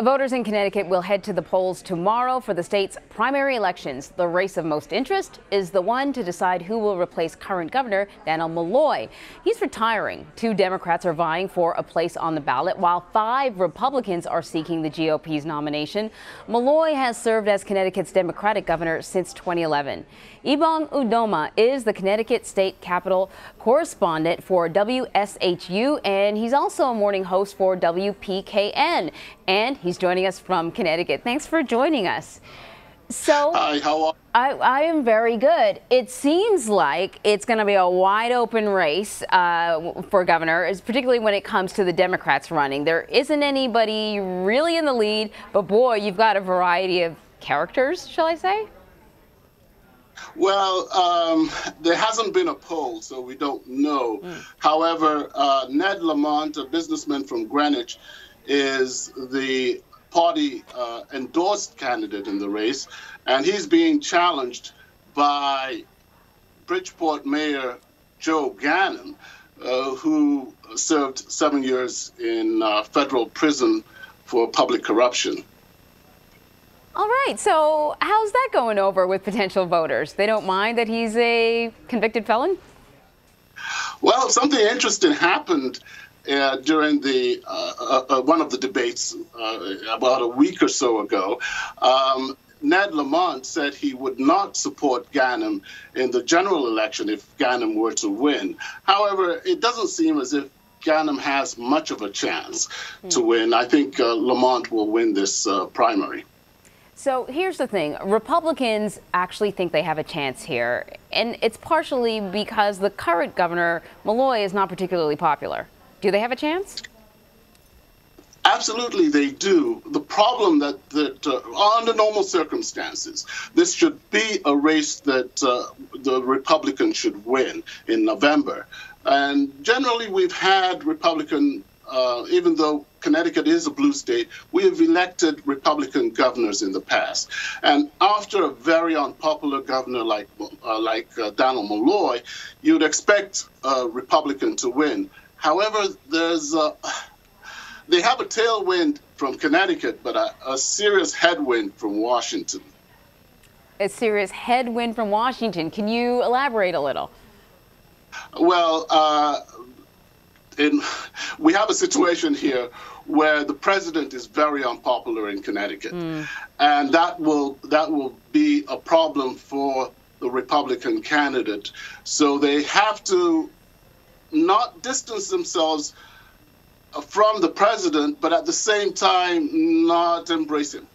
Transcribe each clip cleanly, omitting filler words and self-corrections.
Voters in Connecticut will head to the polls tomorrow for the state's primary elections. The race of most interest is the one to decide who will replace current Governor Dannel Malloy. He's retiring. 2 Democrats are vying for a place on the ballot, while 5 Republicans are seeking the GOP's nomination. Malloy has served as Connecticut's Democratic governor since 2011. Ebong Udoma is the Connecticut State Capitol correspondent for WSHU, and he's also a morning host for WPKN. And he's joining us from Connecticut. Thanks for joining us. So, hi, how are you? I am very good. It seems like it's going to be a wide open race for governor, particularly when it comes to the Democrats running. There isn't anybody really in the lead, but boy, you've got a variety of characters, shall I say? Well, there hasn't been a poll, so we don't know. However, Ned Lamont, a businessman from Greenwich, is the party endorsed candidate in the race, and he's being challenged by Bridgeport Mayor Joe Ganim, who served 7 years in federal prison for public corruption. All right, so how's that going over with potential voters? They don't mind that he's a convicted felon? Well, something interesting happened during the one of the debates about a week or so ago. Ned Lamont said he would not support Ganim in the general election if Ganim were to win. However, it doesn't seem as if Ganim has much of a chance to win. I think Lamont will win this primary. So here's the thing. Republicans actually think they have a chance here, and it's partially because the current governor, Malloy, is not particularly popular. Do they have a chance? Absolutely, they do. The problem that under normal circumstances, this should be a race that the Republicans should win in November. And generally, we've had Republican, even though Connecticut is a blue state, we have elected Republican governors in the past. And after a very unpopular governor like Dannel Malloy, you'd expect a Republican to win. However, they have a tailwind from Connecticut, but a serious headwind from Washington. A serious headwind from Washington. Can you elaborate a little? Well, we have a situation here where the president is very unpopular in Connecticut, and that will be a problem for the Republican candidate. So they have to not distance themselves from the president, but at the same time not embrace him.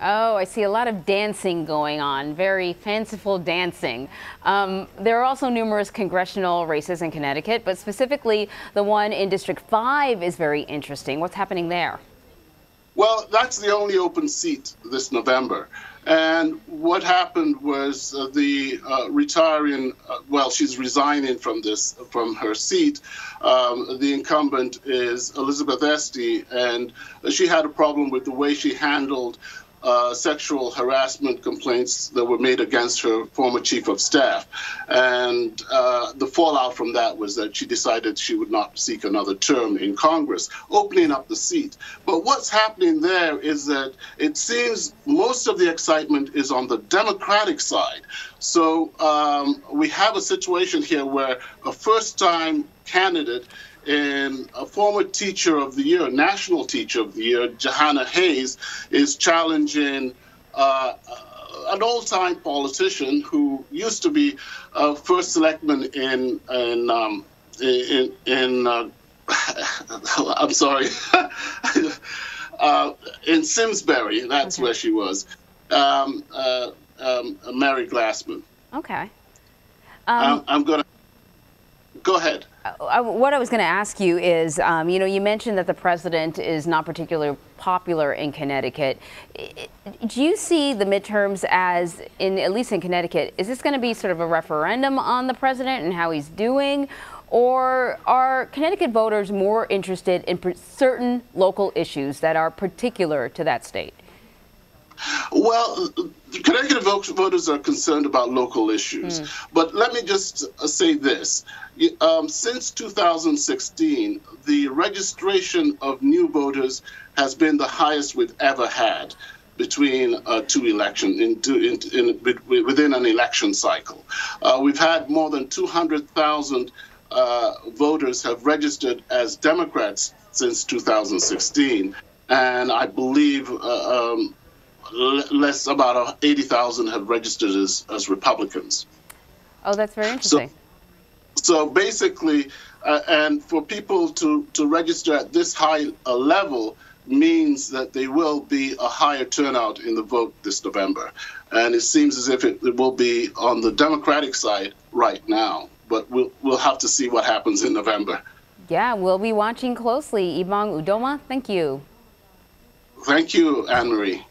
Oh, I see a lot of dancing going on, very fanciful dancing. There are also numerous congressional races in Connecticut, but specifically the one in District 5 is very interesting. What's happening there? Well, that's the only open seat this November. And what happened was the retiring, well, she's resigning from her seat. The incumbent is Elizabeth Esty, and she had a problem with the way she handled sexual harassment complaints that were made against her former chief of staff. And the fallout from that was that she decided she would not seek another term in Congress, opening up the seat. But what's happening there is that it seems most of the excitement is on the Democratic side. So we have a situation here where a first-time candidate and a former Teacher of the Year, National Teacher of the Year, Johanna Hayes, is challenging an old-time politician who used to be first selectman in I'm sorry, in Simsbury. That's where she was. Mary Glassman. Okay. I'm gonna go ahead. What I was going to ask you is, you mentioned that the president is not particularly popular in Connecticut. Do you see the midterms as, at least in Connecticut, is this going to be sort of a referendum on the president and how he's doing? Or are Connecticut voters more interested in certain local issues that are particular to that state? Well, Connecticut voters are concerned about local issues. But let me just say this. Since 2016, the registration of new voters has been the highest we've ever had between two elections, within an election cycle. We've had more than 200,000 voters have registered as Democrats since 2016. And I believe about 80,000 have registered as Republicans. Oh, that's very interesting. So basically, and for people to register at this high level means that there will be a higher turnout in the vote this November. And it seems as if it will be on the Democratic side right now. But we'll have to see what happens in November. Yeah, we'll be watching closely. Ebong, Udoma, thank you. Thank you, Anne-Marie.